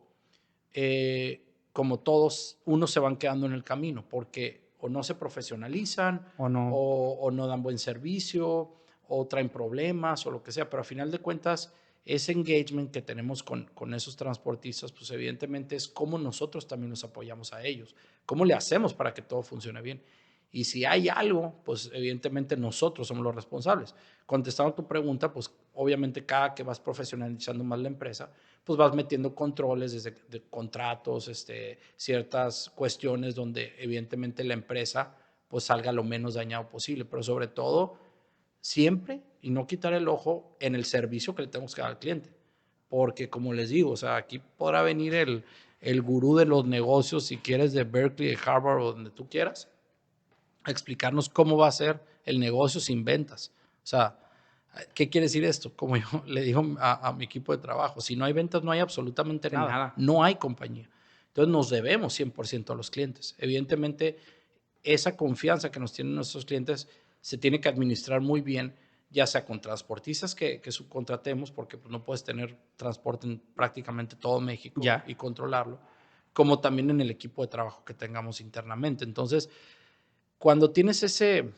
como todos, unos se van quedando en el camino porque o no se profesionalizan O no. o no dan buen servicio o traen problemas o lo que sea, pero a final de cuentas ese engagement que tenemos con esos transportistas, pues evidentemente es cómo nosotros también nos apoyamos a ellos, cómo le hacemos para que todo funcione bien. Y si hay algo, pues evidentemente nosotros somos los responsables. Contestando a tu pregunta, pues obviamente cada que vas profesionalizando más la empresa, pues vas metiendo controles desde de contratos, ciertas cuestiones donde evidentemente la empresa pues salga lo menos dañado posible, pero sobre todo siempre y no quitar el ojo en el servicio que le tenemos que dar al cliente. Porque como les digo, o sea, aquí podrá venir el gurú de los negocios, si quieres, de Berkeley, de Harvard o donde tú quieras, a explicarnos cómo va a ser el negocio sin ventas. O sea, ¿qué quiere decir esto? Como yo le digo a mi equipo de trabajo, si no hay ventas no hay absolutamente De nada, nada. no hay compañía. Entonces nos debemos 100% a los clientes. Evidentemente, esa confianza que nos tienen nuestros clientes se tiene que administrar muy bien, ya sea con transportistas que subcontratemos, porque pues, no puedes tener transporte en prácticamente todo México Ya. y controlarlo, como también en el equipo de trabajo que tengamos internamente. Entonces, cuando tienes ese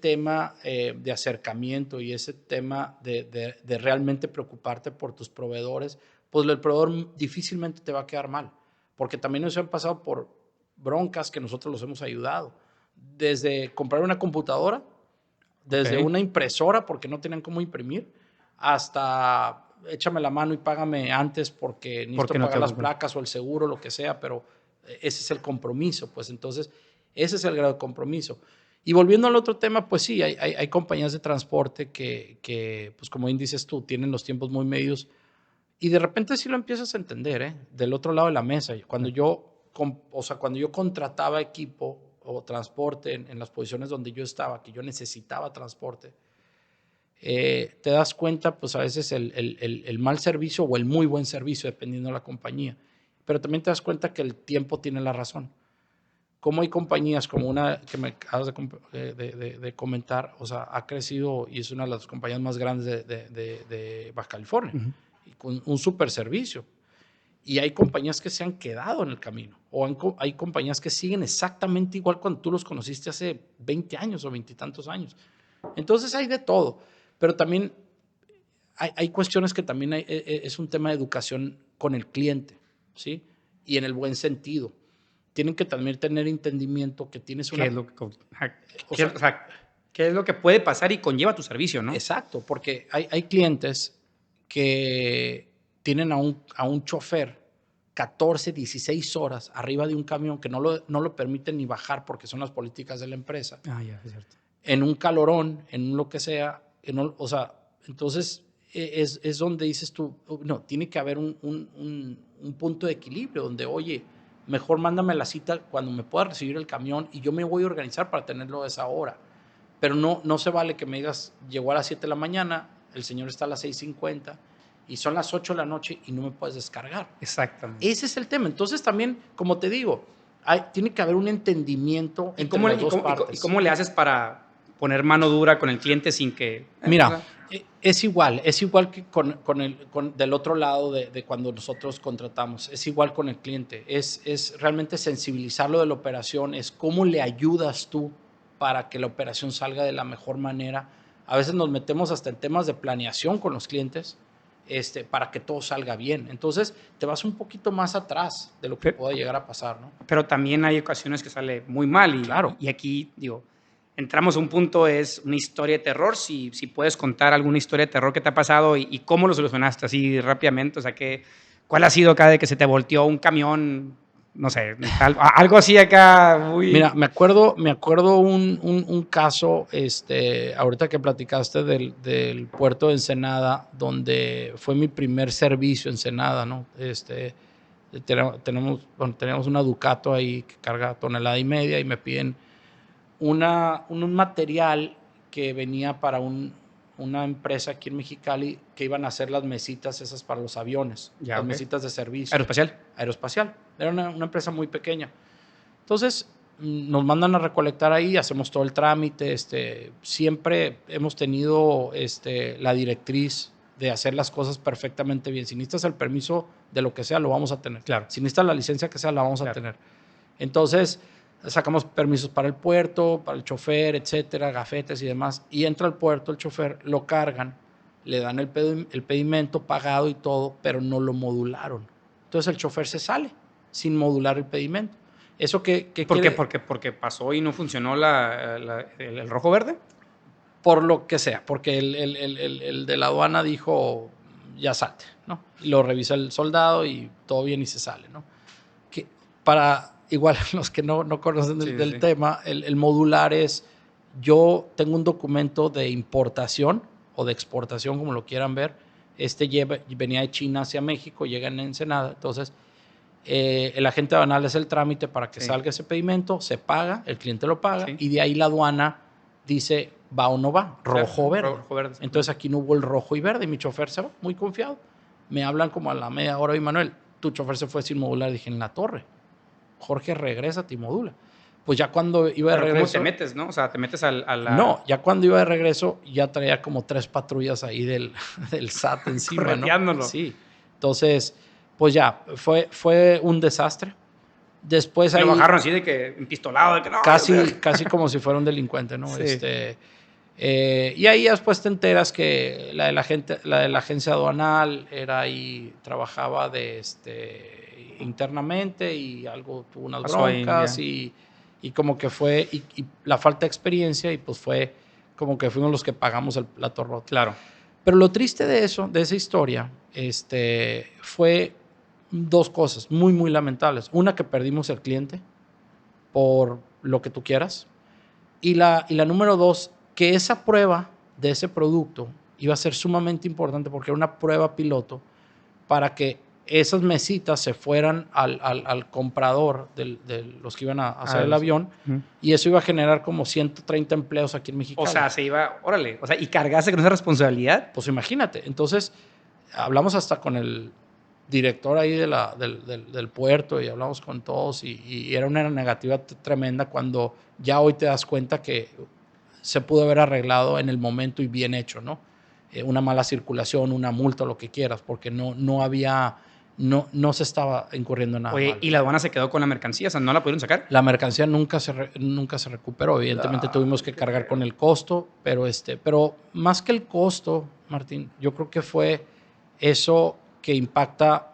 tema de acercamiento y ese tema de realmente preocuparte por tus proveedores, pues el proveedor difícilmente te va a quedar mal, porque también nos han pasado por broncas que nosotros los hemos ayudado, desde comprar una computadora, desde Ok. una impresora porque no tenían cómo imprimir, hasta échame la mano y págame antes porque ¿Por necesito qué no te pagar las ocupan? placas o el seguro, lo que sea, pero ese es el compromiso, pues entonces ese es el grado de compromiso. Y volviendo al otro tema, pues sí, hay compañías de transporte que, pues como bien dices tú, tienen los tiempos muy medios y de repente sí lo empiezas a entender, ¿eh? Del otro lado de la mesa. Cuando yo contrataba equipo o transporte en las posiciones donde yo estaba, que yo necesitaba transporte, te das cuenta, pues a veces el mal servicio o el muy buen servicio, dependiendo de la compañía. Pero también te das cuenta que el tiempo tiene la razón. Como hay compañías como una que me acabas de comentar, o sea, ha crecido y es una de las compañías más grandes de Baja California, Ujú. y con un super servicio. Y hay compañías que se han quedado en el camino, o hay compañías que siguen exactamente igual cuando tú los conociste hace 20 años o 20 y tantos años. Entonces hay de todo, pero también hay cuestiones que también es un tema de educación con el cliente, ¿sí? Y en el buen sentido. Tienen que también tener entendimiento que tienes ¿Qué es una... lo que, O sea, o sea, qué es lo que puede pasar y conlleva tu servicio, ¿no? exacto, porque hay clientes que tienen a un chofer 14, 16 horas arriba de un camión que no lo permiten ni bajar porque son las políticas de la empresa, Ah, ya, es cierto. en un calorón, en lo que sea, o sea, entonces donde dices tú, no, tiene que haber un punto de equilibrio donde, oye, mejor mándame la cita cuando me pueda recibir el camión y yo me voy a organizar para tenerlo a esa hora. Pero no se vale que me digas, llegó a las 7 de la mañana, el señor está a las 6:50 y son las 8 de la noche y no me puedes descargar. Exactamente. Ese es el tema. Entonces también, como te digo, tiene que haber un entendimiento entre las dos partes. ¿Y cómo le haces para poner mano dura con el cliente sin que... Mira, es igual que del otro lado de cuando nosotros contratamos, es igual con el cliente, es realmente sensibilizarlo de la operación, es cómo le ayudas tú para que la operación salga de la mejor manera. A veces nos metemos hasta en temas de planeación con los clientes para que todo salga bien. Entonces te vas un poquito más atrás de lo que pueda llegar a pasar, ¿no? Pero también hay ocasiones que sale muy mal Claro. Y aquí, digo, entramos a un punto, es una historia de terror, si puedes contar alguna historia de terror que te ha pasado y cómo lo solucionaste así rápidamente, o sea, ¿cuál ha sido acá de que se te volteó un camión, no sé, algo así acá muy... Mira, me acuerdo un caso, ahorita que platicaste del puerto de Ensenada, donde fue mi primer servicio en Ensenada, ¿no? Teníamos una Ducato ahí que carga 1,5 toneladas y me piden un material que venía para una empresa aquí en Mexicali que iban a hacer las mesitas esas para los aviones, las mesitas de servicio. Aeroespacial. Era una empresa muy pequeña. Entonces nos mandan a recolectar ahí, hacemos todo el trámite. Siempre hemos tenido la directriz de hacer las cosas perfectamente bien. Si necesitas el permiso de lo que sea, lo vamos a tener. Claro. Si necesitas la licencia que sea, la vamos a tener. Entonces sacamos permisos para el puerto, para el chofer, etcétera, gafetes y demás. Y entra al puerto el chofer, lo cargan, le dan el pedimento pagado y todo, pero no lo modularon. Entonces el chofer se sale sin modular el pedimento. ¿Eso qué ¿Por qué? Porque pasó y no funcionó el rojo verde. Por lo que sea, porque el de la aduana dijo, ya salte, ¿no? Y lo revisa el soldado y todo bien y se sale, ¿no? Que para igual los que no conocen del tema, el modular es, yo tengo un documento de importación o de exportación, como lo quieran ver, venía de China hacia México, llega en Ensenada, entonces el agente aduanal hace el trámite para que salga ese pedimento, se paga, el cliente lo paga y de ahí la aduana dice va o no va, rojo o verde. Entonces aquí no hubo el rojo y verde y mi chofer se va muy confiado. Me hablan como a la media hora y Manuel, tu chofer se fue sin modular. Dije, en la torre. Jorge, regrésate y modula. Pues ya cuando iba de regreso... ¿Cómo te metes, no? O sea, te metes a la... No, ya cuando iba de regreso ya traía como 3 patrullas ahí del SAT encima, correteándolo. ¿no? Sí. Entonces, pues ya, fue un desastre. Después ahí... Lo bajaron así de que empistolado, de que no... Casi como si fuera un delincuente, ¿no? Sí. Y ahí después te enteras que la de la agencia aduanal era ahí, trabajaba internamente y algo tuvo unas broncas y como que fue y la falta de experiencia y pues fue como que fuimos los que pagamos el plato roto. Claro. Pero lo triste de esa historia, fue 2 cosas muy, muy lamentables. Una, que perdimos el cliente por lo que tú quieras. Y la número 2, que esa prueba de ese producto iba a ser sumamente importante porque era una prueba piloto para que esas mesitas se fueran al comprador de los que iban a hacer el avión, y eso iba a generar como 130 empleos aquí en México. O sea, se iba, órale, o sea, y cargarse con esa responsabilidad. Pues imagínate. Entonces, hablamos hasta con el director ahí del puerto y hablamos con todos y era una negativa tremenda cuando ya hoy te das cuenta que se pudo haber arreglado en el momento y bien hecho, ¿no? Una mala circulación, una multa, lo que quieras, porque no se estaba incurriendo en nada. Oye, malo. ¿y la aduana se quedó con la mercancía? O sea, ¿no la pudieron sacar? La mercancía nunca se recuperó. Evidentemente tuvimos que cargar con el costo, pero más que el costo, Martín, yo creo que fue eso que impacta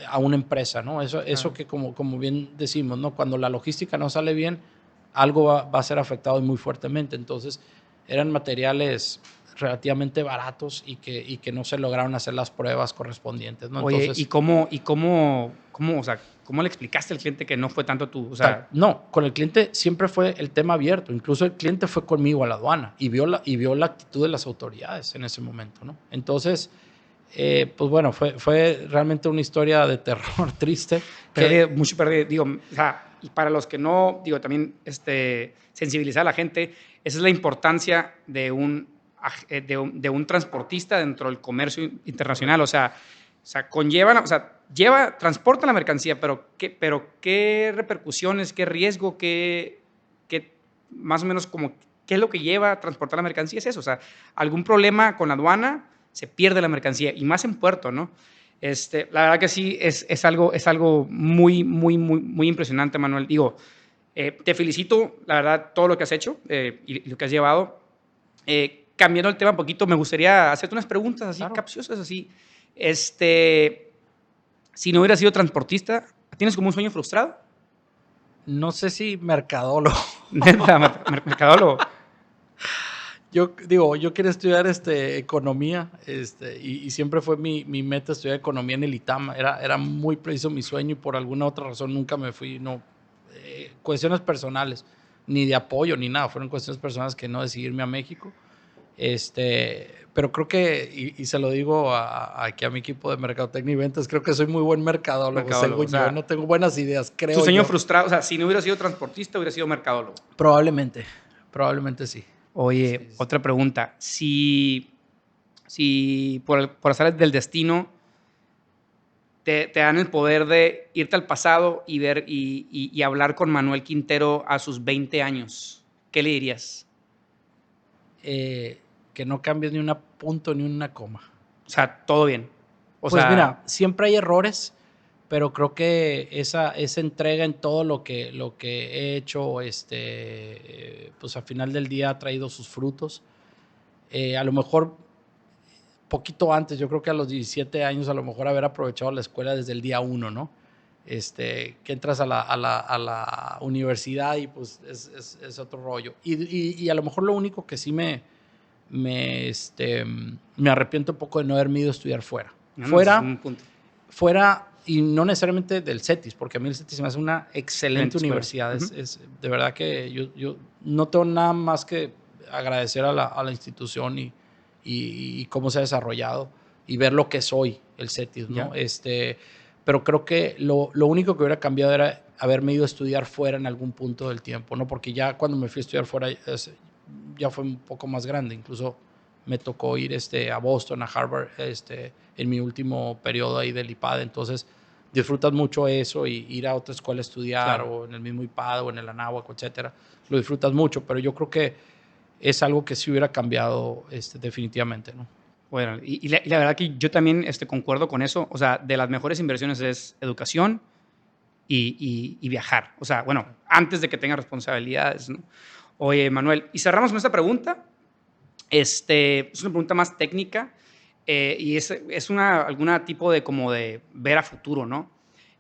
a una empresa, ¿no? Eso que como bien decimos, ¿no? Cuando la logística no sale bien, algo va a ser afectado muy fuertemente. Entonces, eran materiales relativamente baratos y que no se lograron hacer las pruebas correspondientes, ¿no? Oye, entonces, ¿cómo le explicaste al cliente que no fue tanto tú? O sea, no, con el cliente siempre fue el tema abierto. Incluso el cliente fue conmigo a la aduana y vio la actitud de las autoridades en ese momento, ¿no? Entonces, Pues bueno, fue realmente una historia de terror triste. Mucho perdido. Digo, o sea, y para los que no, digo, también sensibilizar a la gente, esa es la importancia de un transportista dentro del comercio internacional. O sea, transporta la mercancía, pero qué repercusiones, qué riesgo, más o menos como, qué es lo que lleva a transportar la mercancía, es eso. O sea, algún problema con la aduana, se pierde la mercancía, y más en puerto, ¿no? La verdad que sí, es algo muy, muy, muy, muy impresionante, Manuel. Digo, te felicito, la verdad, todo lo que has hecho y lo que has llevado. Cambiando el tema un poquito, me gustaría hacerte unas preguntas así, Claro. capciosas, así. Si no hubieras sido transportista, ¿tienes como un sueño frustrado? No sé si mercadólogo. Mercadólogo. Yo quería estudiar economía y siempre fue mi meta estudiar economía en el ITAM. Era muy preciso mi sueño y por alguna otra razón nunca me fui. No, cuestiones personales, ni de apoyo ni nada. Fueron cuestiones personales que no decidí irme a México. Pero creo que, y se lo digo aquí a mi equipo de mercadotecnia y ventas, creo que soy muy buen mercadólogo, según O sea, yo. No tengo buenas ideas, su creo sueño yo. frustrado, o sea, si no hubiera sido transportista, hubiera sido mercadólogo. Probablemente sí. Oye, Sí. otra pregunta. Si por azar del destino te dan el poder de irte al pasado y ver y hablar con Manuel Quintero a sus 20 años, ¿qué le dirías? Que no cambies ni un punto ni una coma. O sea, todo bien. O Pues sea, mira, siempre hay errores, pero creo que esa entrega en todo lo que he hecho, pues al final del día ha traído sus frutos. A lo mejor poquito antes, yo creo que a los 17 años, a lo mejor haber aprovechado la escuela desde el día uno, ¿no? Que entras a la universidad y pues es otro rollo. Y a lo mejor lo único que sí me arrepiento un poco de no haberme ido a estudiar fuera. no, ese es un punto. Fuera, y no necesariamente del CETIS, porque a mí el CETIS me hace una excelente Escuela. universidad. Uh-huh. De verdad que yo no tengo nada más que agradecer a la institución y cómo se ha desarrollado y ver lo que soy, el CETIS, ¿no? Pero creo que lo único que hubiera cambiado era haberme ido a estudiar fuera en algún punto del tiempo, ¿no? Porque ya cuando me fui a estudiar fuera ya fue un poco más grande, incluso me tocó ir a Boston, a Harvard, en mi último periodo ahí del IPAD. Entonces, disfrutas mucho eso y ir a otra escuela a estudiar, Claro. o en el mismo IPAD o en el Anáhuac, etcétera. Lo disfrutas mucho, pero yo creo que es algo que sí hubiera cambiado definitivamente, ¿no? Bueno, y la verdad que yo también concuerdo con eso. O sea, de las mejores inversiones es educación y viajar. O sea, bueno, antes de que tenga responsabilidades, ¿no? Oye, Manuel, y cerramos con esta pregunta. Es una pregunta más técnica y es alguna tipo de como de ver a futuro, ¿no?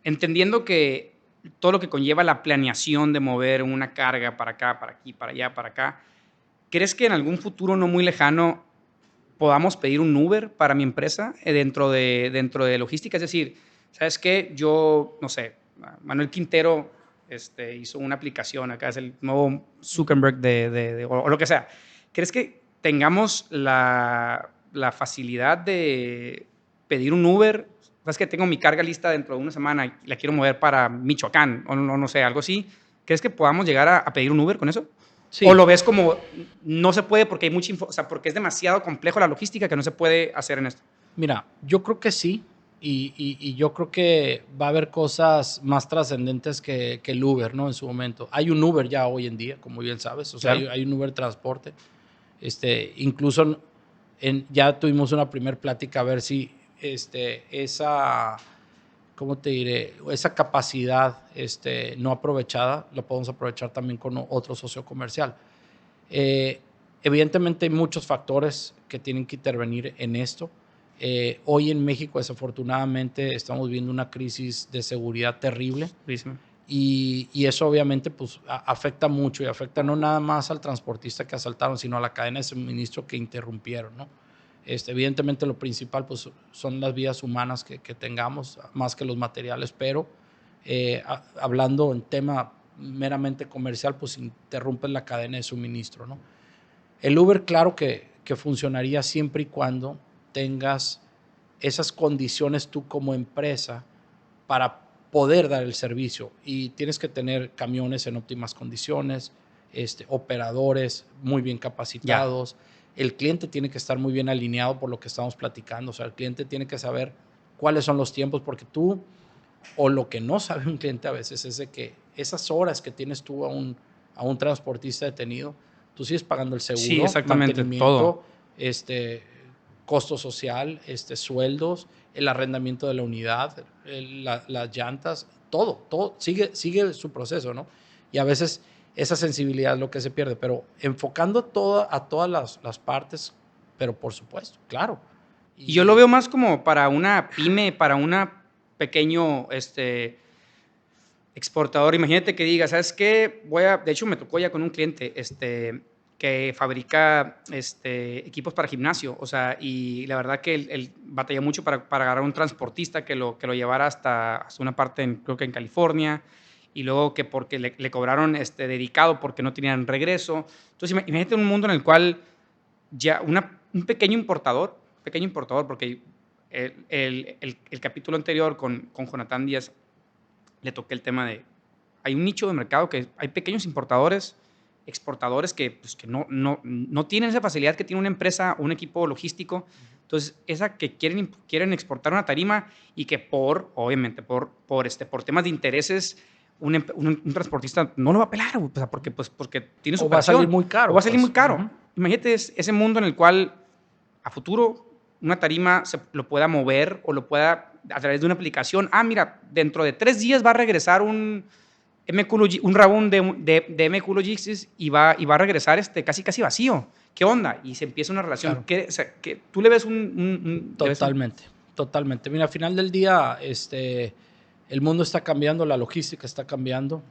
Entendiendo que todo lo que conlleva la planeación de mover una carga para acá, para aquí, para allá, para acá, ¿crees que en algún futuro no muy lejano podamos pedir un Uber para mi empresa dentro de logística? Es decir, ¿sabes qué? Yo, no sé, Manuel Quintero hizo una aplicación, acá es el nuevo Zuckerberg o lo que sea. ¿Crees que tengamos la facilidad de pedir un Uber? ¿Sabes que tengo mi carga lista dentro de una semana y la quiero mover para Michoacán o no sé, algo así? ¿Crees que podamos llegar a pedir un Uber con eso? Sí. ¿O lo ves como no se puede porque hay mucha o sea, porque es demasiado complejo la logística que no se puede hacer en esto? Mira, yo creo que sí. Y yo creo que va a haber cosas más trascendentes que el Uber, ¿no? En su momento. Hay un Uber ya hoy en día, como bien sabes. O sea, Claro. hay un Uber transporte. Incluso ya tuvimos una primera plática a ver si esa, ¿cómo te diré? Esa capacidad no aprovechada la podemos aprovechar también con otro socio comercial. Eh, Evidentemente hay muchos factores que tienen que intervenir en esto. Hoy en México, desafortunadamente, estamos viendo una crisis de seguridad terrible. Durísimo. Y eso obviamente pues, afecta mucho y afecta no nada más al transportista que asaltaron, sino a la cadena de suministro que interrumpieron, ¿no? Evidentemente lo principal pues, son las vidas humanas que tengamos, más que los materiales, pero hablando en tema meramente comercial, pues interrumpen la cadena de suministro, ¿no? El Uber, claro que funcionaría siempre y cuando tengas esas condiciones tú como empresa para poder dar el servicio. Y tienes que tener camiones en óptimas condiciones, operadores muy bien capacitados. El cliente tiene que estar muy bien alineado por lo que estamos platicando. O sea, el cliente tiene que saber cuáles son los tiempos, porque tú, o lo que no sabe un cliente a veces, es de que esas horas que tienes tú a un transportista detenido, tú sigues pagando el seguro, Sí, exactamente, mantenimiento, todo. Costo social, sueldos, el arrendamiento de la unidad, las llantas, todo sigue su proceso, ¿no? Y a veces esa sensibilidad es lo que se pierde, pero enfocando a todas las partes, pero por supuesto, claro. Y yo lo veo más como para una pyme, para una pequeño exportador. Imagínate que diga, ¿sabes qué? De hecho, me tocó ya con un cliente que fabrica equipos para gimnasio. O sea, y la verdad que él batalló mucho para agarrar un transportista que lo llevara hasta una parte, creo que en California. Y luego que porque le cobraron dedicado porque no tenían regreso. Entonces, imagínate un mundo en el cual ya un pequeño importador, porque el capítulo anterior con Jonathan Díaz le toqué el tema de, hay un nicho de mercado que hay pequeños importadores, exportadores que no tienen esa facilidad que tiene una empresa, un equipo logístico. Entonces, esa que quieren exportar una tarima y que obviamente, por temas de intereses, un transportista no lo va a pelar, o sea, porque tiene su o va a operación. salir muy caro. O va a salir pues. muy caro. Uh-huh. Imagínate ese mundo en el cual a futuro una tarima lo pueda mover o lo pueda a través de una aplicación. Ah, mira, dentro de 3 días va a regresar un rabón de MQ Logistics y va a regresar casi vacío. ¿Qué onda? Y se empieza una relación. Claro. O sea, ¿tú le ves Totalmente. Mira, al final del día, el mundo está cambiando, la logística está cambiando.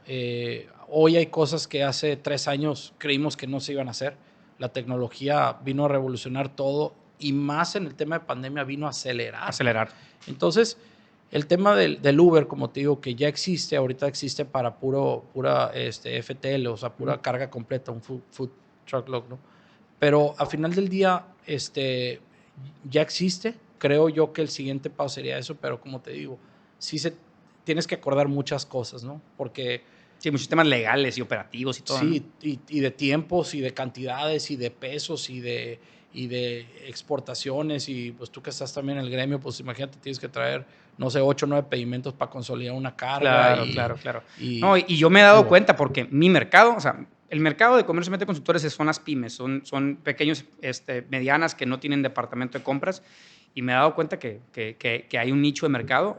Hoy hay cosas que hace 3 años creímos que no se iban a hacer. La tecnología vino a revolucionar todo y más en el tema de pandemia vino a acelerar. Entonces, el tema del Uber, como te digo, que ya existe, ahorita existe para pura FTL, o sea, pura carga completa, un food truckload, ¿no? Pero al final del día, ya existe. Creo yo que el siguiente paso sería eso, pero como te digo, tienes que acordar muchas cosas, ¿no? Porque... Sí, muchos temas legales y operativos y todo. Sí, ¿no? y de tiempos, y de cantidades, y de pesos, y de exportaciones, y pues tú que estás también en el gremio, pues imagínate, tienes que traer, no sé, 8 o 9 pedimentos para consolidar una carga. Claro. No, y yo me he dado cuenta porque mi mercado, o sea, el mercado de comercio de consultores son las pymes, son pequeños, medianas que no tienen departamento de compras, y me he dado cuenta que hay un nicho de mercado,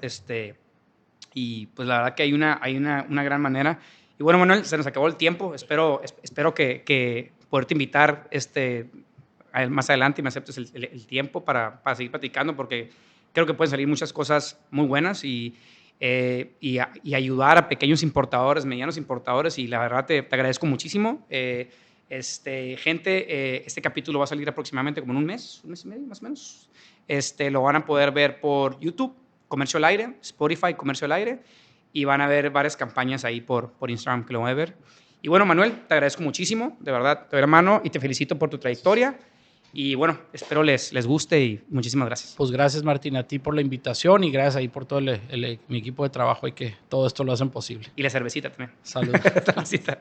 y pues la verdad que hay una gran manera. Y bueno, Manuel, se nos acabó el tiempo. Espero que poderte invitar más adelante y me aceptes el tiempo para seguir platicando, porque creo que pueden salir muchas cosas muy buenas y ayudar a pequeños importadores, medianos importadores, y la verdad te agradezco muchísimo. Gente, este capítulo va a salir aproximadamente como en un mes y medio más o menos. Lo van a poder ver por YouTube, Comercio al Aire, Spotify, Comercio al Aire, y van a ver varias campañas ahí por Instagram que lo van a ver. Y bueno, Manuel, te agradezco muchísimo, de verdad, te doy la mano y te felicito por tu trayectoria. Y bueno, espero les guste y muchísimas gracias. Pues gracias, Martín, a ti por la invitación y gracias ahí por todo mi equipo de trabajo y que todo esto lo hacen posible. Y la cervecita también. Salud. Saludcita.